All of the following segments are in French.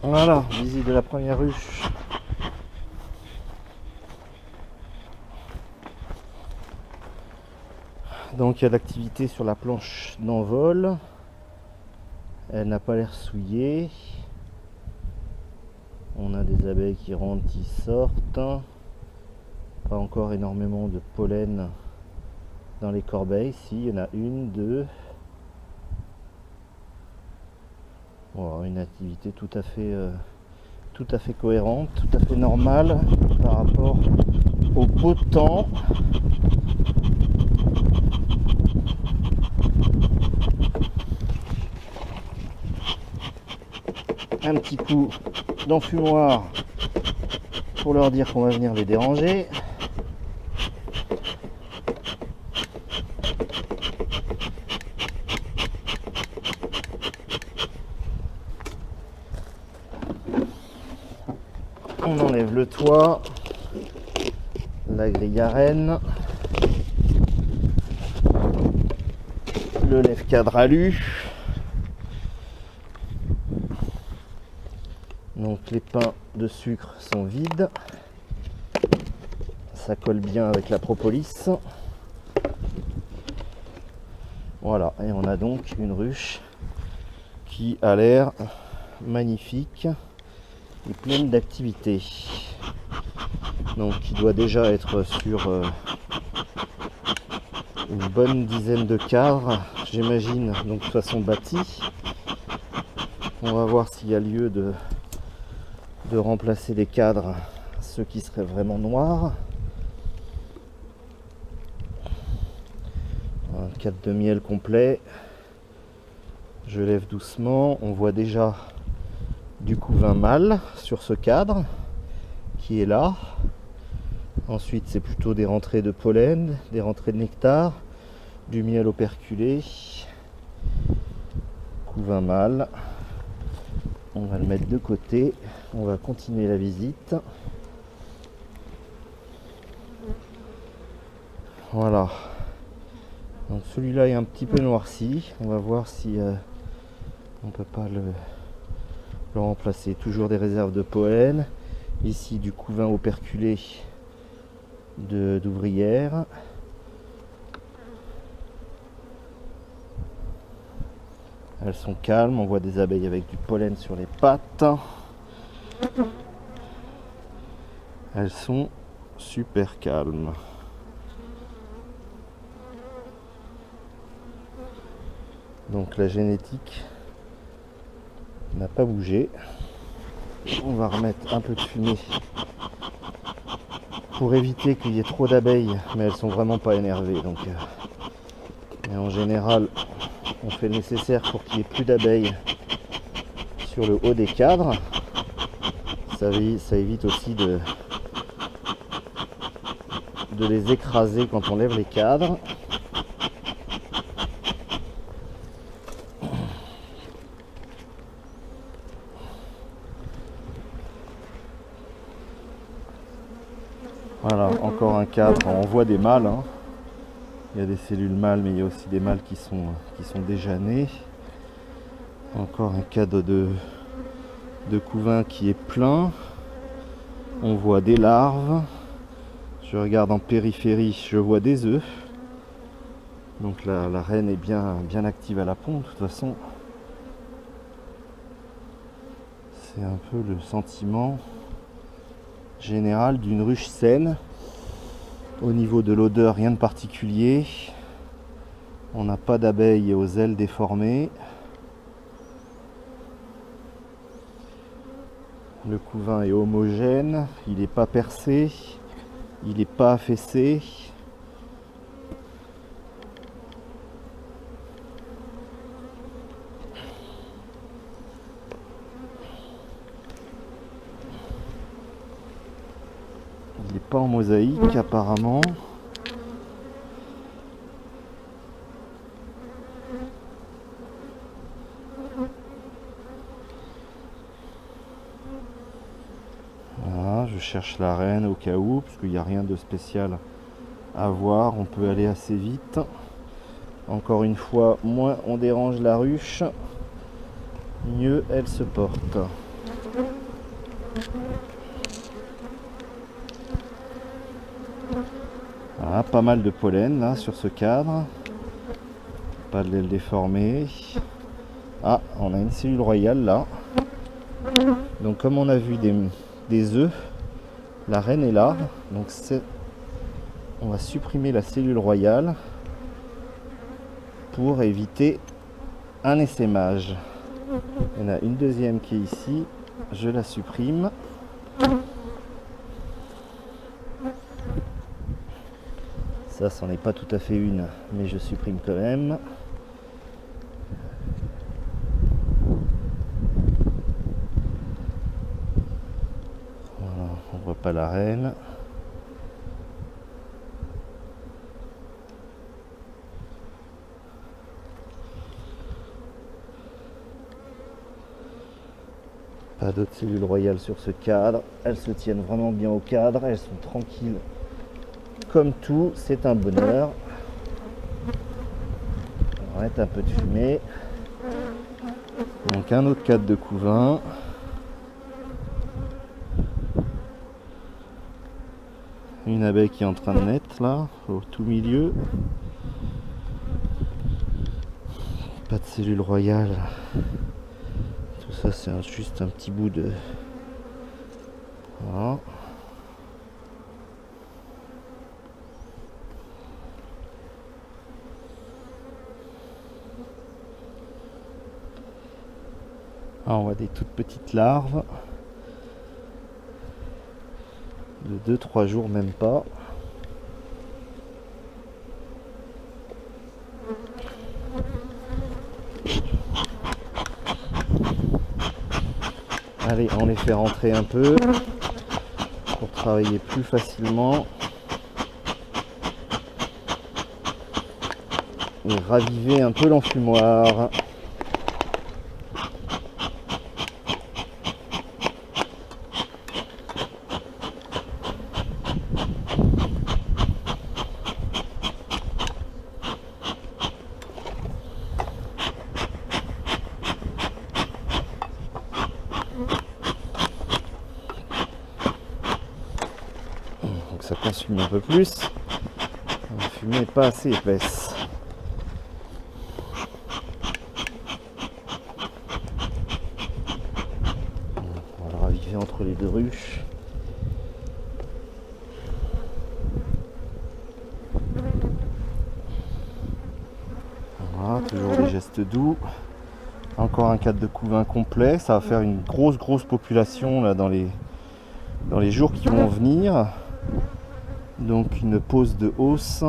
Voilà, visite de la première ruche. Donc il y a l'activité sur la planche d'envol. Elle n'a pas l'air souillée. On a des abeilles qui rentrent, qui sortent. Pas encore énormément de pollen dans les corbeilles. Si, il y en a une, deux. Bon, une activité tout à fait cohérente, tout à fait normale par rapport au beau temps. Un petit coup d'enfumoir pour leur dire qu'on va venir les déranger. On enlève le toit, la grille à renne, le lève-cadre alu. Donc les pains de sucre sont vides. Ça colle bien avec la propolis. Voilà, et on a donc une ruche qui a l'air magnifique et pleine d'activité. Donc qui doit déjà être sur une bonne dizaine de cadres, j'imagine, donc de façon bâtie. On va voir s'il y a lieu de remplacer les cadres, ceux qui seraient vraiment noirs. Un cadre de miel complet. Je lève doucement, on voit déjà du couvain mâle sur ce cadre qui est là. Ensuite c'est plutôt des rentrées de pollen, des rentrées de nectar, du miel operculé. Couvain mâle. On va le mettre de côté. On va continuer la visite. Voilà. Donc celui-là est un petit peu noirci. On va voir si on peut pas le remplacer. Toujours des réserves de pollen. Ici du couvain operculé d'ouvrière. Elles sont calmes, on voit des abeilles avec du pollen sur les pattes. Elles sont super calmes. Donc la génétique n'a pas bougé. On va remettre un peu de fumée pour éviter qu'il y ait trop d'abeilles, mais elles sont vraiment pas énervées. Donc, et en général, on fait le nécessaire pour qu'il n'y ait plus d'abeilles sur le haut des cadres. Ça évite aussi de les écraser quand on lève les cadres. Voilà, encore un cadre. On voit des mâles, hein. Il y a des cellules mâles, mais il y a aussi des mâles qui sont déjà nés. Encore un cadre de couvain qui est plein. On voit des larves. Je regarde en périphérie, je vois des œufs. Donc la reine est bien active à la ponte. De toute façon, c'est un peu le sentiment général d'une ruche saine. Au niveau de l'odeur, rien de particulier. On n'a pas d'abeilles aux ailes déformées. Le couvain est homogène, il n'est pas percé, il n'est pas affaissé. Il n'est pas en mosaïque apparemment. Je cherche la reine au cas où, parce qu'il n'y a rien de spécial à voir. On peut aller assez vite. Encore une fois, moins on dérange la ruche, mieux elle se porte. Voilà, pas mal de pollen là sur ce cadre. Pas de le déformer. Ah, on a une cellule royale là. Donc comme on a vu des œufs, la reine est là. Donc on va supprimer la cellule royale pour éviter un essaimage. Il y en a une deuxième qui est ici. Je la supprime. Ça, c'en est pas tout à fait une, mais je supprime quand même. Voilà, on voit pas la reine. Pas d'autres cellules royales sur ce cadre. Elles se tiennent vraiment bien au cadre. Elles sont tranquilles. Comme tout, c'est un bonheur. On arrête un peu de fumer. Donc un autre cadre de couvain. Une abeille qui est en train de naître là, au tout milieu. Pas de cellules royales. Tout ça c'est juste un petit bout de... Voilà. Ah, on voit des toutes petites larves de 2-3 jours, même pas. Allez, on les fait rentrer un peu pour travailler plus facilement et raviver un peu l'enfumoir. Donc ça consume un peu plus. La fumée n'est pas assez épaisse. On va le raviver entre les deux ruches. Voilà, toujours des gestes doux. Encore un cadre de couvain complet. Ça va faire une grosse population là dans les jours qui vont venir. Donc une pause de hausse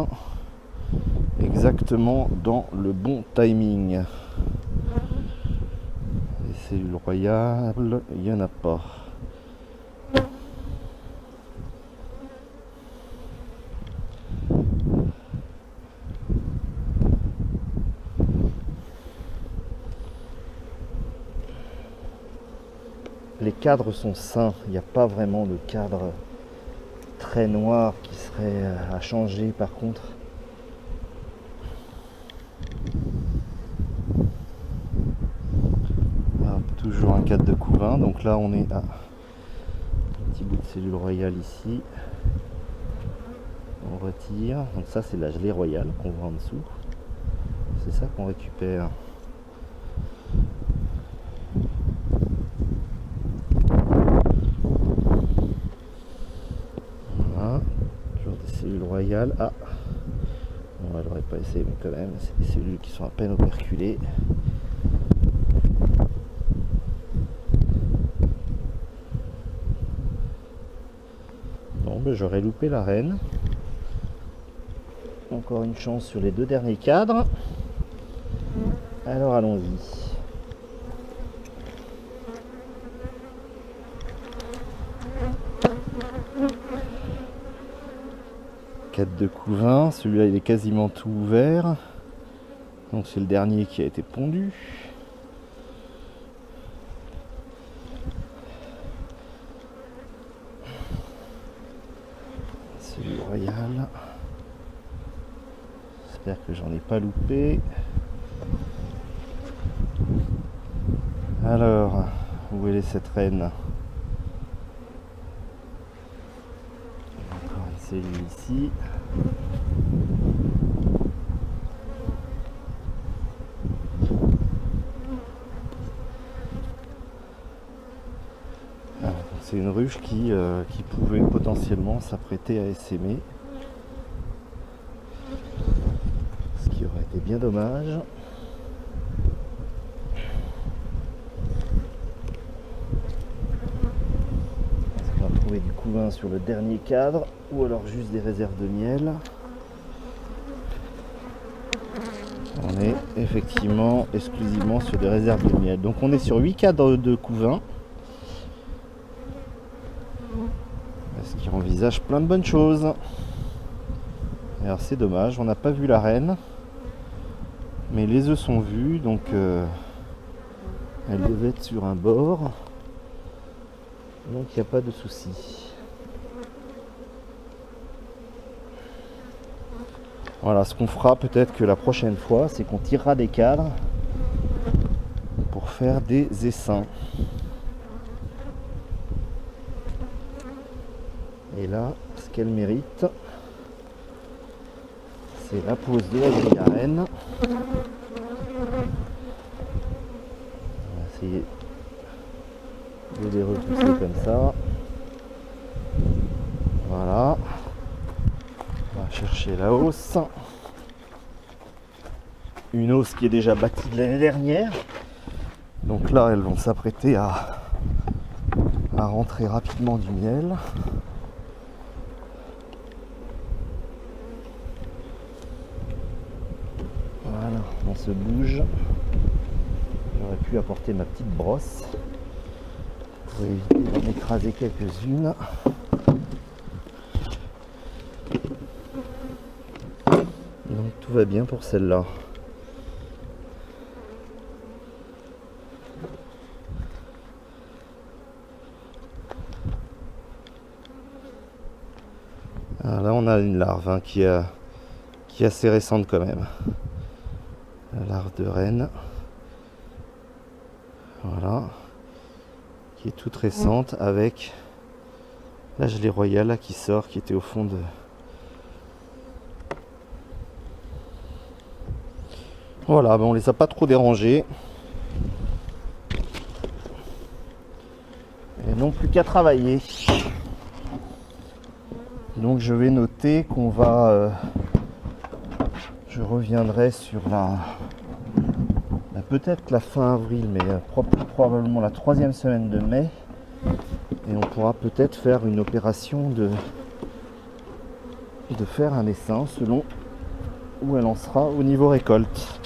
exactement dans le bon timing. Les cellules royales, il n'y en a pas. Les cadres sont sains, il n'y a pas vraiment de cadre très noir qui serait à changer par contre. Ah, toujours un cadre de couvain, donc là on est à un petit bout de cellule royale ici. On retire, donc ça c'est la gelée royale qu'on voit en dessous. C'est ça qu'on récupère. Voilà, toujours des cellules royales. Ah, on l'aurait pas essayé, mais quand même, c'est des cellules qui sont à peine operculées. Bon, ben, j'aurais loupé la reine. Encore une chance sur les deux derniers cadres. Alors allons-y. Cadre de couvain, celui-là il est quasiment tout ouvert. Donc c'est le dernier qui a été pondu. royale. J'espère que j'en ai pas loupé. Alors, où est cette reine? Encore une cellule ici. C'est une ruche qui pouvait potentiellement s'apprêter à essaimer. Ce qui aurait été bien dommage. Est-ce qu'on va trouver du couvain sur le dernier cadre ou alors juste des réserves de miel? On est effectivement exclusivement sur des réserves de miel. Donc on est sur 8 cadres de couvain. Ce qui envisage plein de bonnes choses. Alors c'est dommage, on n'a pas vu la reine. Mais les œufs sont vus, donc elle devait être sur un bord. Donc il n'y a pas de souci. Voilà, ce qu'on fera peut-être que la prochaine fois, c'est qu'on tirera des cadres pour faire des essaims. Et là, ce qu'elle mérite, c'est la pose de la grille à reine. On va essayer de les repousser comme ça. Voilà. On va chercher la hausse. Une hausse qui est déjà bâtie de l'année dernière. Donc là, elles vont s'apprêter à rentrer rapidement du miel. Voilà, on se bouge. J'aurais pu apporter ma petite brosse pour éviter d'en écraser quelques-unes. Donc tout va bien pour celle-là. Alors là on a une larve hein, qui est assez récente quand même. La larve de reine. Voilà. Qui est toute récente avec la gelée royale là, qui sort, qui était au fond de... Voilà, ben on les a pas trop dérangés. Et non plus qu'à travailler. Donc je vais noter qu'on va... je reviendrai sur peut-être la fin avril, mais probablement la 3e semaine de mai. Et on pourra peut-être faire une opération de faire un essaim selon où elle en sera au niveau récolte.